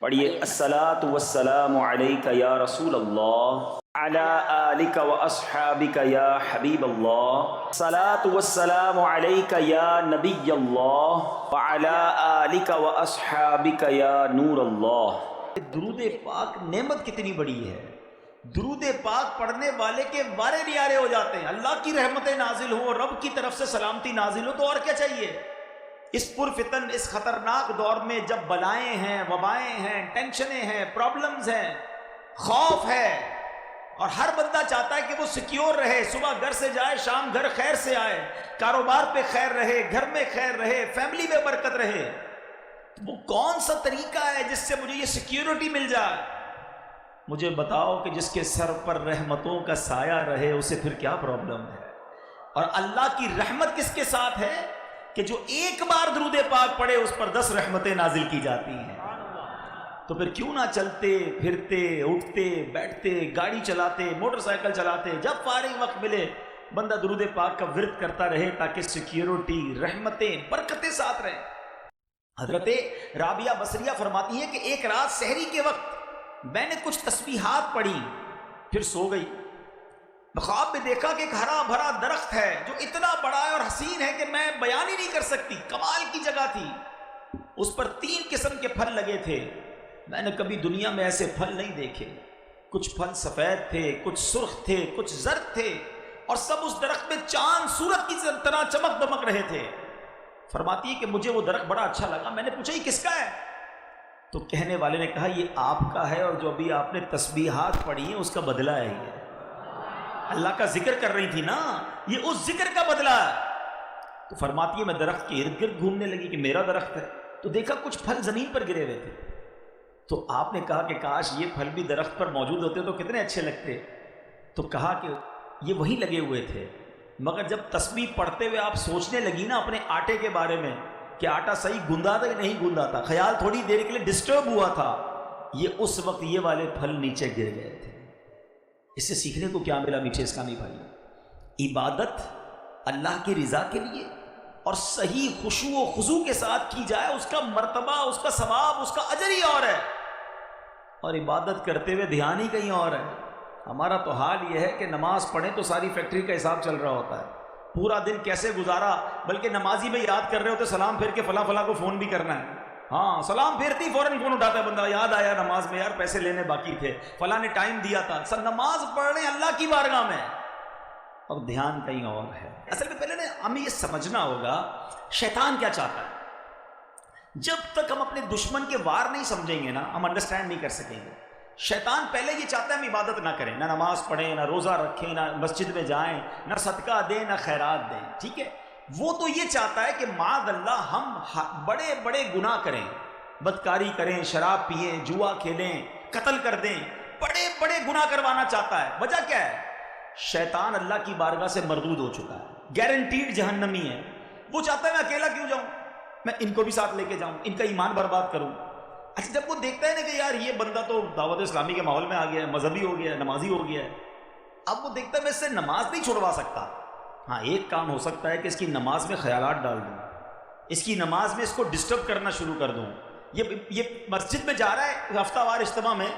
پڑھیے الصلاۃ والسلام علیک یا رسول اللہ علی آلک و اصحابک یا حبیب اللہ، الصلاۃ والسلام علیک یا نبی اللہ وعلی آلک و اصحابک یا نور اللہ۔ درود پاک نعمت کتنی بڑی ہے، درود پاک پڑھنے والے کے وارے نیارے ہو جاتے ہیں، اللہ کی رحمتیں نازل ہو، رب کی طرف سے سلامتی نازل ہو، تو اور کیا چاہیے؟ اس پرفتن، اس خطرناک دور میں جب بلائیں ہیں، وبائیں ہیں، ٹینشنیں ہیں، پرابلمز ہیں، خوف ہے، اور ہر بندہ چاہتا ہے کہ وہ سیکیور رہے، صبح گھر سے جائے شام گھر خیر سے آئے، کاروبار پہ خیر رہے، گھر میں خیر رہے، فیملی میں برکت رہے، وہ کون سا طریقہ ہے جس سے مجھے یہ سیکیورٹی مل جائے؟ مجھے بتاؤ کہ جس کے سر پر رحمتوں کا سایہ رہے اسے پھر کیا پرابلم ہے؟ اور اللہ کی رحمت کس کے ساتھ ہے کہ جو ایک بار درود پاک پڑھے اس پر 10 رحمتیں نازل کی جاتی ہیں۔ تو پھر کیوں نہ چلتے پھرتے اٹھتے بیٹھتے گاڑی چلاتے موٹر سائیکل چلاتے جب فارغ وقت ملے بندہ درود پاک کا ورد کرتا رہے، تاکہ سیکیورٹی، رحمتیں، برکتیں ساتھ رہیں۔ حضرت رابعہ بصریہ فرماتی ہیں کہ ایک رات سحری کے وقت میں نے کچھ تسبیحات پڑھی، پھر سو گئی۔ خواب میں دیکھا کہ ایک ہرا بھرا درخت ہے جو اتنا بڑا ہے اور حسین ہے کہ میں بیان ہی نہیں کر سکتی، کمال کی جگہ تھی۔ اس پر 3 قسم کے پھل لگے تھے، میں نے کبھی دنیا میں ایسے پھل نہیں دیکھے۔ کچھ پھل سفید تھے، کچھ سرخ تھے، کچھ زرد تھے، اور سب اس درخت میں چاند سورج کی طرح چمک دمک رہے تھے۔ فرماتی ہے کہ مجھے وہ درخت بڑا اچھا لگا، میں نے پوچھا یہ کس کا ہے؟ تو کہنے والے نے کہا یہ آپ کا ہے، اور جو ابھی آپ نے تسبیحات پڑھی ہیں اس کا بدلہ ہے۔ یہ اللہ کا ذکر کر رہی تھی نا، یہ اس ذکر کا بدلہ ہے۔ تو فرماتی ہے میں درخت کے ارد گرد گھومنے لگی کہ میرا درخت ہے، تو دیکھا کچھ پھل زمین پر گرے ہوئے تھے۔ تو آپ نے کہا کہ کاش یہ پھل بھی درخت پر موجود ہوتے تو کتنے اچھے لگتے۔ تو کہا کہ یہ وہی لگے ہوئے تھے، مگر جب تسبیح پڑھتے ہوئے آپ سوچنے لگی نا اپنے آٹے کے بارے میں کہ آٹا صحیح گوندا تھا کہ نہیں گوندا تھا، خیال تھوڑی دیر کے لیے ڈسٹرب ہوا تھا، یہ اس وقت یہ والے پھل نیچے گر گئے تھے۔ اس سے سیکھنے کو کیا ملا میٹھے اسلامی بھائی؟ عبادت اللہ کی رضا کے لیے اور صحیح خشوع و خضوع کے ساتھ کی جائے، اس کا مرتبہ، اس کا ثواب، اس کا اجر ہی اور ہے، اور عبادت کرتے ہوئے دھیان ہی کہیں اور ہے۔ ہمارا تو حال یہ ہے کہ نماز پڑھیں تو ساری فیکٹری کا حساب چل رہا ہوتا ہے، پورا دن کیسے گزارا، بلکہ نمازی میں یاد کر رہے ہوتے سلام پھیر کے فلاں فلاں کو فون بھی کرنا ہے۔ ہاں سلام پھیرتی فوراً فون اٹھاتا ہے بندہ، یاد آیا نماز میں یار پیسے لینے باقی تھے، فلاں نے ٹائم دیا تھا۔ سر نماز پڑھ رہے ہیں اللہ کی بارگاہ میں اور دھیان کہیں اور ہے۔ اصل میں پہلے نا ہمیں یہ سمجھنا ہوگا شیطان کیا چاہتا ہے۔ جب تک ہم اپنے دشمن کے وار نہیں سمجھیں گے نا ہم انڈرسٹینڈ نہیں کر سکیں گے۔ شیطان پہلے یہ چاہتا ہے ہم عبادت نہ کریں، نہ نماز پڑھیں، نہ روزہ رکھیں، نہ مسجد میں جائیں، نہ صدقہ دیں، نہ خیرات دیں، ٹھیک ہے؟ وہ تو یہ چاہتا ہے کہ معاذ اللہ ہم بڑے بڑے گناہ کریں، بدکاری کریں، شراب پئیں، جوا کھیلیں، قتل کر دیں، بڑے بڑے گناہ کروانا چاہتا ہے۔ وجہ کیا ہے؟ شیطان اللہ کی بارگاہ سے مردود ہو چکا ہے، گارنٹیڈ جہنمی ہے۔ وہ چاہتا ہے میں اکیلا کیوں جاؤں، میں ان کو بھی ساتھ لے کے جاؤں، ان کا ایمان برباد کروں۔ اچھا جب وہ دیکھتا ہے نا کہ یار یہ بندہ تو دعوت اسلامی کے ماحول میں آ گیا ہے، مذہبی ہو گیا ہے، نمازی ہو گیا ہے، اب وہ دیکھتا ہے میں اس سے نماز نہیں چھوڑوا سکتا۔ ہاں ایک کام ہو سکتا ہے کہ اس کی نماز میں خیالات ڈال دوں، اس کی نماز میں اس کو ڈسٹرب کرنا شروع کر دوں۔ یہ مسجد میں جا رہا ہے ہفتہ وار اجتماع میں،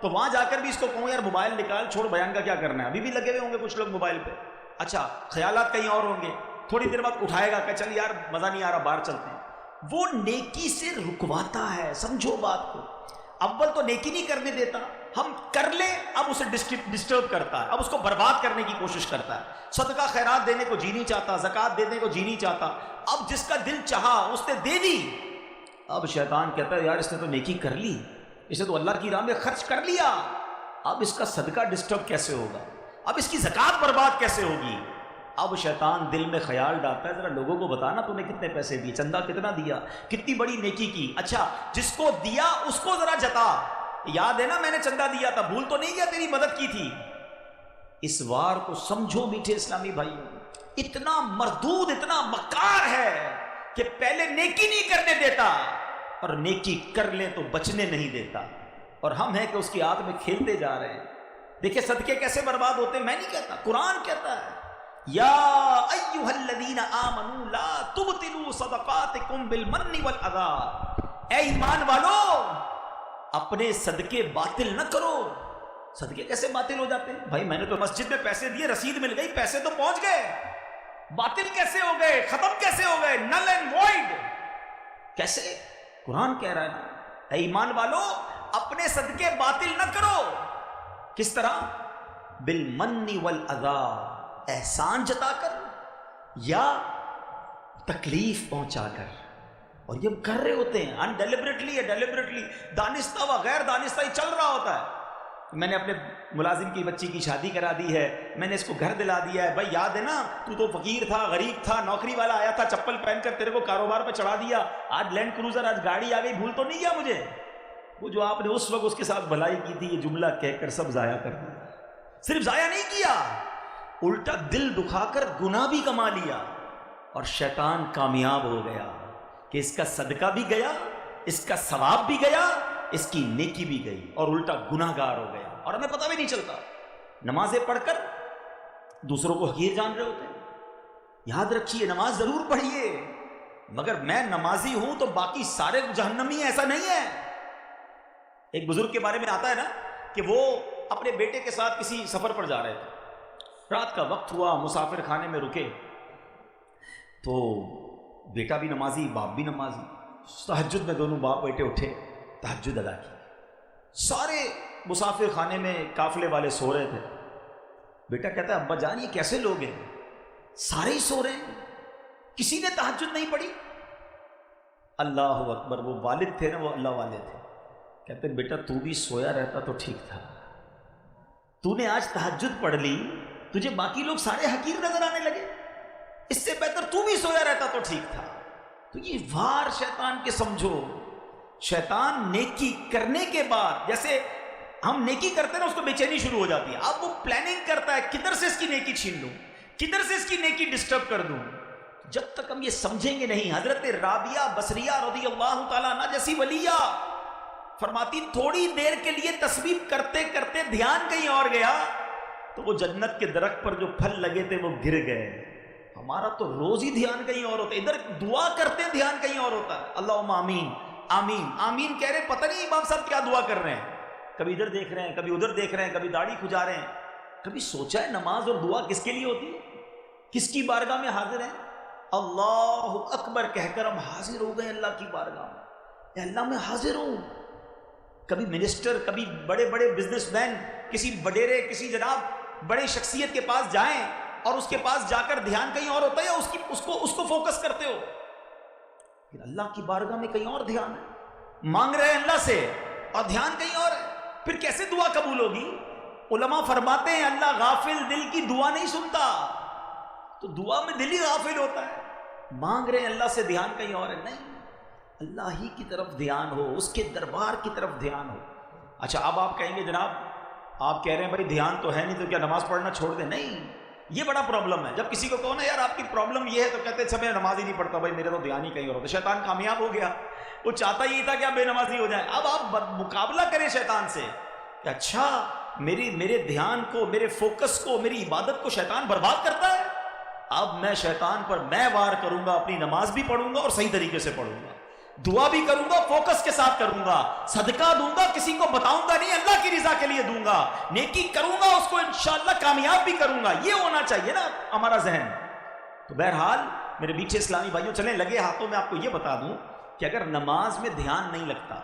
تو وہاں جا کر بھی اس کو کہوں یار موبائل نکال، چھوڑ، بیان کا کیا کرنا ہے، ابھی بھی لگے ہوئے ہوں گے کچھ لوگ موبائل پہ، اچھا خیالات کہیں اور ہوں گے، تھوڑی دیر بعد اٹھائے گا کہ چل یار مزہ نہیں آ رہا باہر چلتے ہیں۔ وہ نیکی سے رکواتا ہے، سمجھو بات کو۔ اول تو نیکی نہیں کرنے دیتا، ہم کر لیں اب اسے ڈسٹرب کرتا ہے، اب اس کو برباد کرنے کی کوشش کرتا ہے۔ صدقہ خیرات دینے کو جی نہیں چاہتا، زکوٰۃ دینے کو جی نہیں چاہتا، اب جس کا دل چاہا اس نے دے دی۔ اب شیطان کہتا ہے یار اس نے تو نیکی کر لی، اسے تو اللہ کی راہ میں خرچ کر لیا، اب اس کا صدقہ ڈسٹرب کیسے ہوگا، اب اس کی زکوٰۃ برباد کیسے ہوگی۔ اب شیطان دل میں خیال ڈالتا ہے ذرا لوگوں کو بتانا تو نے کتنے پیسے دیے، چندہ کتنا دیا، کتنی بڑی نیکی کی، اچھا جس کو دیا اس کو ذرا جتا، یاد ہے نا میں نے چندہ دیا تھا، بھول تو نہیں گیا تیری مدد کی تھی۔ اس وار کو سمجھو میٹھے اسلامی بھائیوں، اتنا مردود، اتنا مکار ہے کہ پہلے نیکی نہیں کرنے دیتا اور نیکی کر لیں تو بچنے نہیں دیتا، اور ہم ہیں کہ اس کی آت میں کھیلتے جا رہے ہیں۔ دیکھیں صدقے کیسے برباد ہوتے ہیں، میں نہیں کہتا، قرآن کہتا ہے یا ایھا الذین آمنوا لا تبطلوا صدقاتکم بالمن والأذی، اے ایمان والو اپنے صدقے باطل نہ کرو. صدقے کیسے باطل ہو جاتے ہیں؟ بھائی میں نے تو مسجد میں پیسے دیے، رسید مل گئی، پیسے تو پہنچ گئے، باطل کیسے ہو گئے، ختم کیسے ہو گئے، نل اینڈ وائڈ کیسے؟ قرآن کہہ رہا ہے نا اے ایمان والو اپنے صدقے باطل نہ کرو. کس طرح؟ بالمن والاذی، احسان جتا کر یا تکلیف پہنچا کر. اور یہ کر رہے ہوتے ہیں ان ڈیلیبریٹلی یا ڈیلیبریٹلی، دانستہ و غیر دانستہ ہی چل رہا ہوتا ہے. میں نے اپنے ملازم کی بچی کی شادی کرا دی ہے، میں نے اس کو گھر دلا دیا ہے. بھائی یاد ہے نا تو فقیر تھا، غریب تھا، نوکری والا آیا تھا چپل پہن کر تیرے کو کاروبار پہ چڑھا دیا، آج لینڈ کروزر، آج گاڑی آ گئی، بھول تو نہیں گیا مجھے؟ وہ جو آپ نے اس وقت اس کے ساتھ بھلائی کی تھی، یہ جملہ کہہ کر سب ضائع کر دیا. صرف ضائع نہیں کیا، الٹا دل دکھا کر گناہ بھی کما لیا. اور شیطان کامیاب ہو گیا کہ اس کا صدقہ بھی گیا، اس کا ثواب بھی گیا، اس کی نیکی بھی گئی، اور الٹا گناہ گار ہو گیا اور ہمیں پتہ بھی نہیں چلتا. نمازیں پڑھ کر دوسروں کو حقیر جان رہے ہوتے ہیں. یاد رکھیے نماز ضرور پڑھیے، مگر میں نمازی ہوں تو باقی سارے جہنمی ہیں، ایسا نہیں ہے. ایک بزرگ کے بارے میں آتا ہے نا کہ وہ اپنے بیٹے کے ساتھ کسی سفر پر جا رہے تھے، رات کا وقت ہوا، مسافر خانے میں رکے تو بیٹا بھی نمازی، باپ بھی نمازی. تہجد میں دونوں باپ بیٹے اٹھے، تہجد ادا کی. سارے مسافر خانے میں قافلے والے سو رہے تھے. بیٹا کہتا ہے ابا جان یہ کیسے لوگ ہیں، سارے ہی سو رہے ہیں، کسی نے تہجد نہیں پڑھی. اللہ اکبر. وہ والد تھے نا، وہ اللہ والے تھے. کہتے ہیں بیٹا تو بھی سویا رہتا تو ٹھیک تھا، تو نے آج تہجد پڑھ لی، تجھے باقی لوگ سارے حقیر نظر آنے لگے، اس سے بہتر تو بھی سویا رہتا تو ٹھیک تھا. تو یہ وار شیطان کے سمجھو. شیطان نیکی کرنے کے بعد، جیسے ہم نیکی کرتے ہیں نا، اس کو بے چینی شروع ہو جاتی ہے. اب وہ پلاننگ کرتا ہے کدھر سے اس کی نیکی چھین لوں، کدھر سے اس کی نیکی ڈسٹرب کر دوں. جب تک ہم یہ سمجھیں گے نہیں. حضرت رابعہ بصریہ رضی اللہ تعالیٰ عنہ جیسی ولیہ فرماتی تھوڑی دیر کے لیے تسبیح کرتے کرتے دھیان کہیں اور گیا تو وہ جنت کے درخت پر جو پھل لگے تھے وہ گر گئے. ہمارا تو روز ہی دھیان کہیں اور ہوتا ہے، ادھر دعا کرتے ہیں دھیان کہیں اور ہوتا ہے. اللہم آمین آمین آمین کہہ رہے ہیں، پتہ نہیں امام صاحب کیا دعا کر رہے ہیں، کبھی ادھر دیکھ رہے ہیں، کبھی ادھر دیکھ رہے ہیں، کبھی داڑھی کھجا رہے ہیں. کبھی سوچا ہے نماز اور دعا کس کے لیے ہوتی ہے؟ کس کی بارگاہ میں حاضر ہیں؟ اللہ اکبر کہہ کر ہم حاضر ہو گئے اللہ کی بارگاہ میں. اے اللہ میں حاضر ہوں. کبھی منسٹر، کبھی بڑے بڑے بزنس مین، کسی وڈیرے، کسی جناب بڑے شخصیت کے پاس جائیں اور اس کے پاس جا کر دھیان کہیں اور ہوتا ہے، یا اس کو فوکس کرتے ہو؟ پھر اللہ کی بارگاہ میں کہیں اور دھیان ہے، مانگ رہے ہیں اللہ سے اور دھیان کہیں اور ہے. پھر کیسے دعا قبول ہوگی؟ علماء فرماتے ہیں اللہ غافل دل کی دعا نہیں سنتا. تو دعا میں دل ہی غافل ہوتا ہے. مانگ رہے ہیں اللہ سے، دھیان کہیں اور ہے. نہیں، اللہ ہی کی طرف دھیان ہو، اس کے دربار کی طرف دھیان ہو. اچھا اب آپ کہیں گے جناب آپ کہہ رہے ہیں بھائی دھیان تو ہے نہیں تو کیا نماز پڑھنا چھوڑ دیں؟ نہیں، یہ بڑا پرابلم ہے. جب کسی کو کہو نا یار آپ کی پرابلم یہ ہے تو کہتے ہیں اچھا میں نماز ہی نہیں پڑھتا، بھائی میرے تو دھیان ہی کہیں اور ہوتا. شیطان کامیاب ہو گیا، وہ چاہتا ہی تھا کہ آپ بے نمازی ہو جائیں. اب آپ مقابلہ کریں شیطان سے کہ اچھا میرے دھیان کو، میرے فوکس کو، میری عبادت کو شیطان برباد کرتا ہے. اب میں شیطان پر میں وار کروں گا، اپنی نماز بھی پڑھوں گا اور صحیح طریقے سے پڑھوں گا، دعا بھی کروں گا، فوکس کے ساتھ کروں گا، صدقہ دوں گا، کسی کو بتاؤں گا نہیں، اللہ کی رضا کے لیے دوں گا، نیکی کروں گا، اس کو انشاءاللہ کامیاب بھی کروں گا. یہ ہونا چاہیے نا ہمارا ذہن. تو بہرحال میرے میٹھے اسلامی بھائیوں، چلیں لگے ہاتھوں میں آپ کو یہ بتا دوں کہ اگر نماز میں دھیان نہیں لگتا،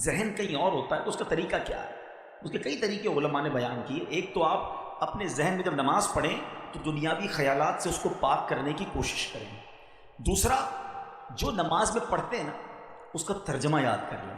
ذہن کہیں اور ہوتا ہے، تو اس کا طریقہ کیا ہے؟ اس کے کئی طریقے علماء نے بیان کیے. ایک تو آپ اپنے ذہن میں جب نماز پڑھیں تو دنیاوی خیالات سے اس کو پاک کرنے کی کوشش کریں. دوسرا، جو نماز میں پڑھتے ہیں نا اس کا ترجمہ یاد کر لیں.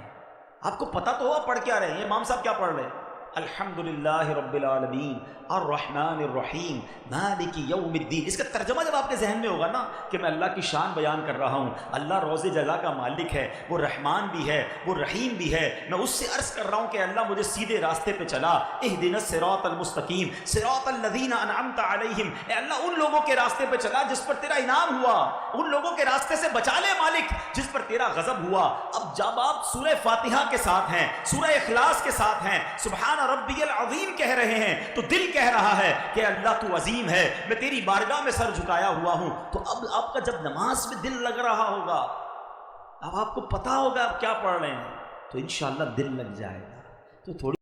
آپ کو پتا تو ہوا پڑھ کیا رہے ہیں. امام صاحب کیا پڑھ رہے ہیں؟ الحمدللہ رب العالمین الرحمن الرحیم مالک یوم الدین. اس کا ترجمہ جب آپ کے ذہن میں ہوگا نا کہ میں اللہ کی شان بیان کر رہا ہوں، اللہ روز جزا کا مالک ہے، وہ رحمان بھی ہے، وہ رحیم بھی ہے، میں اس سے عرض کر رہا ہوں کہ اللہ مجھے سیدھے راستے پہ چلا. اہدنا الصراط المستقیم صراط الذین انعمت علیہم. اے اللہ ان لوگوں کے راستے پہ چلا جس پر تیرا انعام ہوا، ان لوگوں کے راستے سے بچا لے مالک جس پر تیرا غضب ہوا. اب جب آپ سورہ فاتحہ کے ساتھ ہیں، سورہ اخلاص کے ساتھ ہیں، سبحان ربی العظیم کہہ رہے ہیں، تو دل کہہ رہا ہے کہ اللہ تو عظیم ہے، میں تیری بارگاہ میں سر جھکایا ہوا ہوں. تو اب آپ کا جب نماز میں دل لگ رہا ہوگا، اب آپ کو پتا ہوگا آپ کیا پڑھ رہے ہیں. تو انشاءاللہ دل لگ جائے گا. تو تھوڑی